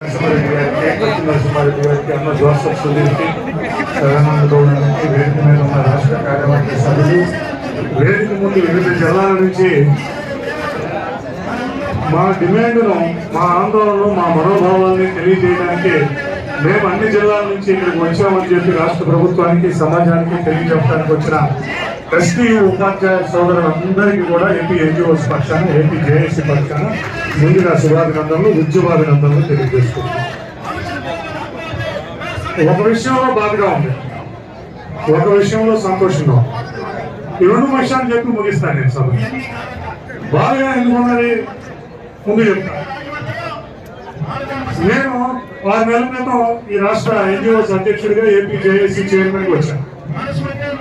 నరసింహారెడ్డి గారికి, అన్న జోసఫ్ సుధీర్కి, సదానంద గౌడ్ గారికి, వేదిక మీద ఉన్న రాష్ట్ర కార్యవర్గ సభ్యులు, వేదిక ముందు వివిధ జిల్లాల నుంచి మా డిమాండ్ను, మా ఆందోళనను, మా మనోభావాల్ని తెలియజేయడానికి మేము అన్ని జిల్లాల నుంచి ఇక్కడికి వచ్చామని చెప్పి రాష్ట్ర ప్రభుత్వానికి, సమాజానికి తెలియజెప్పడానికి వచ్చిన ఎస్టీ ఉపాధ్యాయ సోదరులందరికీ కూడా ఏపీ ఎన్జిఓస్ పక్షాన, ఏపీ జేఏసీ పక్షాన ముందుగా శుభాభినందనలు, ఉద్యమాభినందనలు తెలియజేస్తున్నాం. ఒక విషయంలో బాధగా ఉంది, ఒక విషయంలో సంతోషంగా ఉంది. ఈ రెండు విషయాలు చెప్పి ముగిస్తాను నేను సభ. బాగా ఎందుకున్నది ముందు చెప్తాను. నేను 6 నెలల క్రితం ఈ రాష్ట్ర ఎన్జిఓస్ అధ్యక్షుడిగా, ఏపీ జేఏసీ చైర్మన్గా వచ్చాను.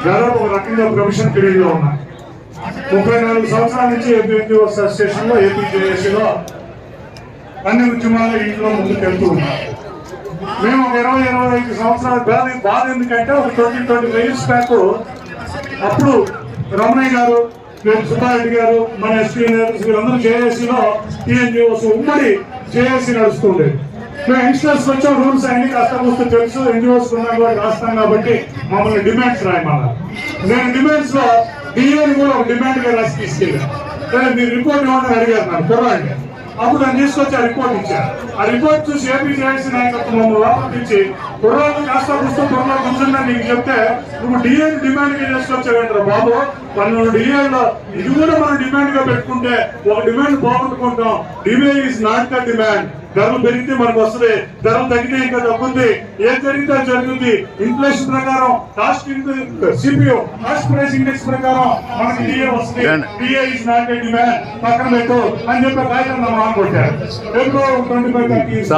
దాదాపు ఒక రకంగా ప్రొఫెషన్ పీరియడ్ లో ఉన్నా. 34 సంవత్సరాల నుంచి ఏపీ ఎన్జిఓస్ అసోసియేషన్ లో, ఏపీ జేఏసీలో అన్ని ఉద్యమాలు ఇంట్లో ముందుకు వెళ్తూ ఉన్నాం. మేము ఒక 20-25 సంవత్సరాల బాధ ఎందుకంటే ఒక 20-25 ఇయర్స్ బ్యాక్ అప్పుడు రమణయ్య గారు, సుబ్బారెడ్డి గారు, మన ఎస్పీ వీళ్ళందరూ జేఏసీలో టీఎన్జిఓస్ ఉమ్మడి జేఏసీ నడుస్తుండేది. మేము యంగ్స్టర్స్ వచ్చాం, రూల్స్ అన్ని కష్టపడుతూ తెలుసు, ఎన్జిఓస్ ఉన్నాం కూడా రాస్తాం కాబట్టి మమ్మల్ని డిమాండ్స్ రాయమన్నారు. నేను డిమాండ్స్ లో డిఏని కూడా ఒక డిమాండ్ గా రాసి తీసుకెళ్ళాను. కానీ మీరు రిపోర్ట్ ఇవ్వమని అడిగారు నన్ను కుర్రాడిని. అప్పుడు నేను తీసుకొచ్చి ఆ రిపోర్ట్ ఇచ్చాను. ఆ రిపోర్ట్ చూసి ఏపీ జేఏసీ నాయకత్వం మమ్మల్ని లోపలించి కుర్రాళ్ళు కాస్త పుస్తకం కుర్రాళ్ళు కూర్చుందని నీకు చెప్తే నువ్వు డిఏని డిమాండ్ గా చేసుకొచ్చావేంటారు బాబు. 12 డిఏలో ఇది కూడా మనం డిమాండ్ గా పెట్టుకుంటే ఒక డిమాండ్ పోగొట్టుకుంటాం. DA is not the demand. ధరలు పెరిగితే మనకు వస్తుంది, ధరలు తగ్గితే ఇంకా తగ్గుతుంది. ఏం జరిగితే జరుగుతుంది. ఇన్ఫ్లేషన్ ప్రకారం, cost CPO cost price index ప్రకారం మనకి డిఏ వస్తుంది. DA is not a demand, పక్కన పెట్టు అని చెప్పి కాగితం నా కొట్టారు. February 25